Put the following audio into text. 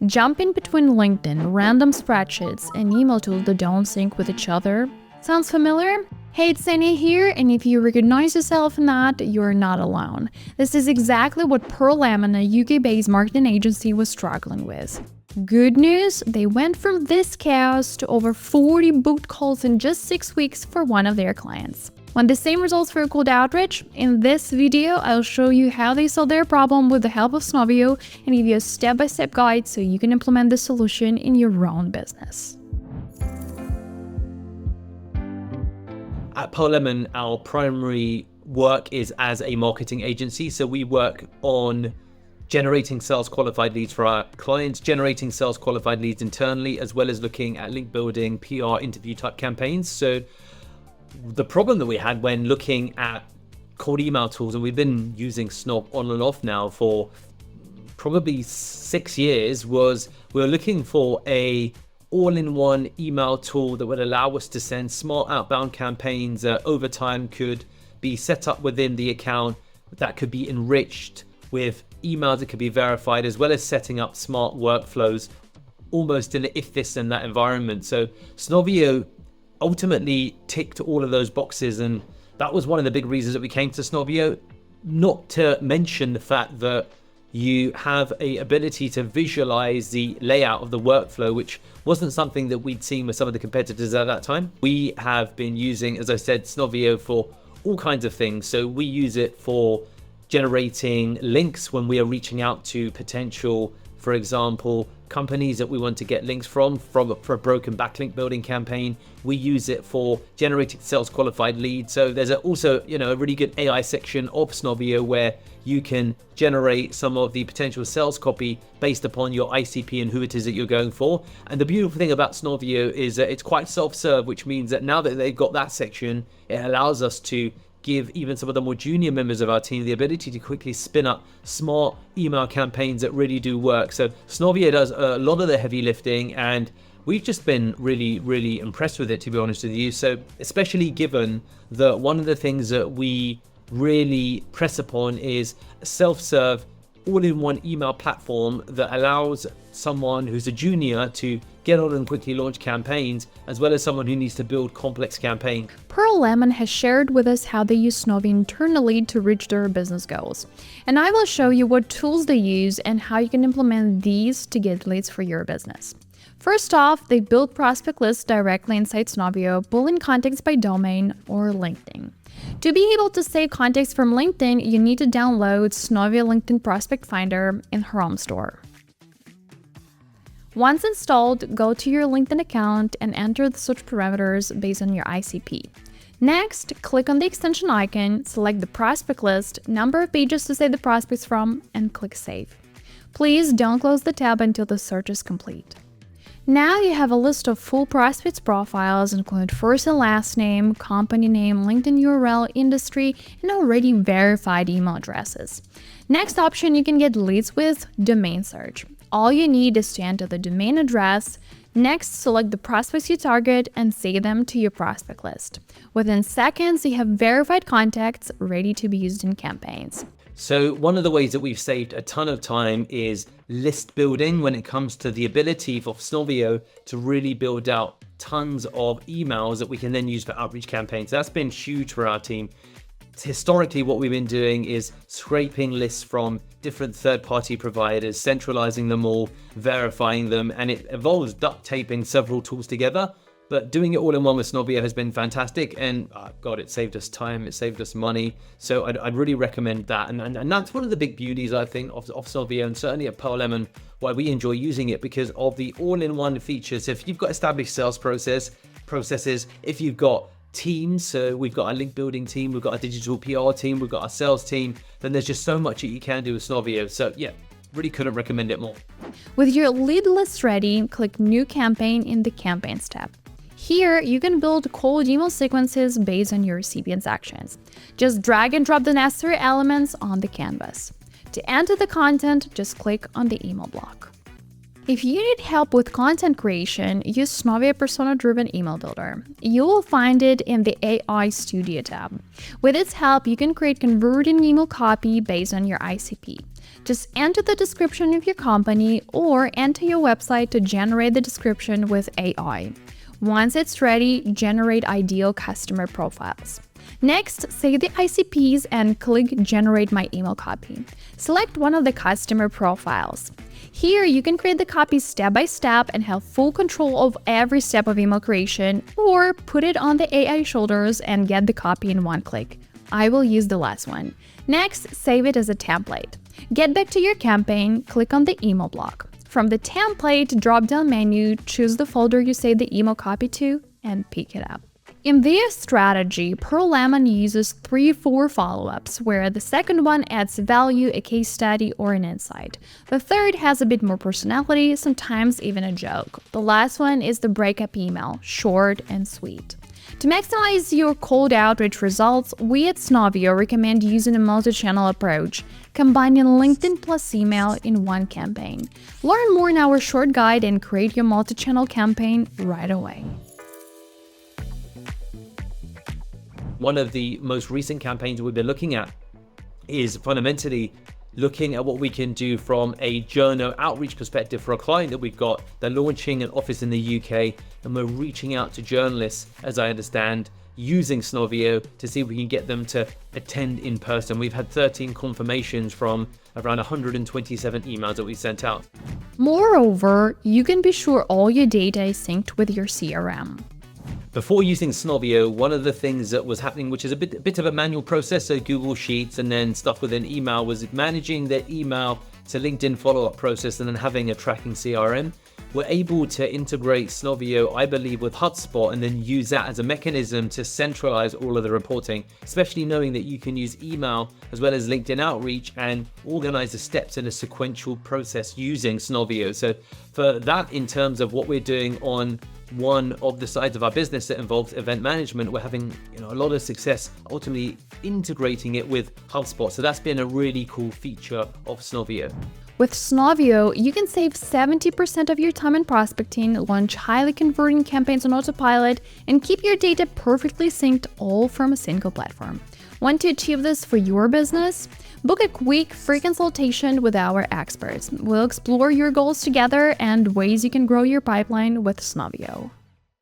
Jumping between LinkedIn, random spreadsheets, and email tools that don't sync with each other. Sounds familiar? Hey, it's Sania here, and if you recognize yourself in that, you're not alone. This is exactly what Pearl Lemon, a UK-based marketing agency, was struggling with. Good news, they went from this chaos to over 40 booked calls in just 6 weeks for one of their clients. Want the same results for a cold outreach? In this video, I'll show you how they solved their problem with the help of Snovio and give you a step-by-step guide so you can implement the solution in your own business. At Pearl Lemon, our primary work is as a marketing agency. So we work on generating sales qualified leads for our clients, generating sales qualified leads internally, as well as looking at link building, PR, interview type campaigns. So the problem that we had when looking at cold email tools, and we've been using Snob on and off now for probably 6 years, was we were looking for a all-in-one email tool that would allow us to send smart outbound campaigns that over time could be set up within the account, that could be enriched with emails that could be verified, as well as setting up smart workflows almost in an if this and that environment. So Snovio ultimately ticked all of those boxes, and that was one of the big reasons that we came to Snovio, not to mention the fact that you have a ability to visualize the layout of the workflow, which wasn't something that we'd seen with some of the competitors at that time. We have been using, as I said, Snovio for all kinds of things. So we use it for generating links when we are reaching out to potential, for example, companies that we want to get links for a broken backlink building campaign. We use it for generating sales qualified leads. So there's also a really good AI section of Snovio where you can generate some of the potential sales copy based upon your ICP and who it is that you're going for. And the beautiful thing about Snovio is that it's quite self-serve, which means that now that they've got that section, it allows us to give even some of the more junior members of our team the ability to quickly spin up smart email campaigns that really do work. So Snovio does a lot of the heavy lifting, and we've just been really, really impressed with it, to be honest with you. So especially given that one of the things that we really press upon is a self-serve all-in-one email platform that allows someone who's a junior to get on and quickly launch campaigns, as well as someone who needs to build complex campaigns. Pearl Lemon has shared with us how they use Snovio internally to reach their business goals. And I will show you what tools they use and how you can implement these to get leads for your business. First off, they build prospect lists directly inside Snovio, pulling contacts by domain or LinkedIn. To be able to save contacts from LinkedIn, you need to download Snovio LinkedIn Prospect Finder in Chrome Store. Once installed, go to your LinkedIn account and enter the search parameters based on your ICP. Next, click on the extension icon, select the prospect list, number of pages to save the prospects from, and click Save. Please don't close the tab until the search is complete. Now you have a list of full prospects profiles, including first and last name, company name, LinkedIn URL, industry, and already verified email addresses. Next option you can get leads with domain search. All you need is to enter the domain address. Next, select the prospects you target and save them to your prospect list. Within seconds, you have verified contacts ready to be used in campaigns. So one of the ways that we've saved a ton of time is list building when it comes to the ability for Snovio to really build out tons of emails that we can then use for outreach campaigns. That's been huge for our team. Historically, what we've been doing is scraping lists from different third-party providers, centralizing them all, verifying them, and it involves duct taping several tools together. But doing it all in one with Snovio has been fantastic, and God, it saved us time, it saved us money. So I'd really recommend that, and that's one of the big beauties, I think, of Snovio, and certainly at Pearl Lemon, why we enjoy using it, because of the all-in-one features. If you've got established sales processes, if you've got teams, so we've got a link building team, we've got a digital PR team, we've got a sales team, then there's just so much that you can do with Snovio. So yeah, really couldn't recommend it more. With your lead list ready, click New Campaign in the Campaigns tab. Here, you can build cold email sequences based on your recipient's actions. Just drag and drop the necessary elements on the canvas. To enter the content, just click on the email block. If you need help with content creation, use Snovio Persona-Driven Email Builder. You will find it in the AI Studio tab. With its help, you can create converting email copy based on your ICP. Just enter the description of your company or enter your website to generate the description with AI. Once it's ready, generate ideal customer profiles. Next, save the ICPs and click Generate My Email Copy. Select one of the customer profiles. Here, you can create the copy step by step and have full control of every step of email creation, or put it on the AI shoulders and get the copy in one click. I will use the last one. Next, save it as a template. Get back to your campaign, click on the email block. From the template drop-down menu, choose the folder you save the email copy to and pick it up. In this strategy, Pearl Lemon uses 3-4 follow-ups, where the second one adds value, a case study, or an insight. The third has a bit more personality, sometimes even a joke. The last one is the breakup email, short and sweet. To maximize your cold outreach results, we at Snovio recommend using a multi-channel approach, combining LinkedIn plus email in one campaign. Learn more in our short guide and create your multi-channel campaign right away. One of the most recent campaigns we've been looking at is fundamentally looking at what we can do from a journo outreach perspective for a client that we've got. They're launching an office in the UK, and we're reaching out to journalists, as I understand, using Snovio to see if we can get them to attend in person. We've had 13 confirmations from around 127 emails that we sent out. Moreover, you can be sure all your data is synced with your CRM. Before using Snovio, one of the things that was happening, which is a bit of a manual process, so Google Sheets and then stuff within email, was managing the email to LinkedIn follow-up process and then having a tracking CRM. We're able to integrate Snovio, I believe, with HubSpot and then use that as a mechanism to centralize all of the reporting, especially knowing that you can use email as well as LinkedIn outreach and organize the steps in a sequential process using Snovio. So for that, in terms of what we're doing on one of the sides of our business that involves event management, we're having a lot of success ultimately integrating it with HubSpot. So that's been a really cool feature of Snovio. With Snovio, you can save 70% of your time in prospecting, launch highly converting campaigns on autopilot, and keep your data perfectly synced, all from a single platform. Want to achieve this for your business? Book a quick free consultation with our experts. We'll explore your goals together and ways you can grow your pipeline with Snovio.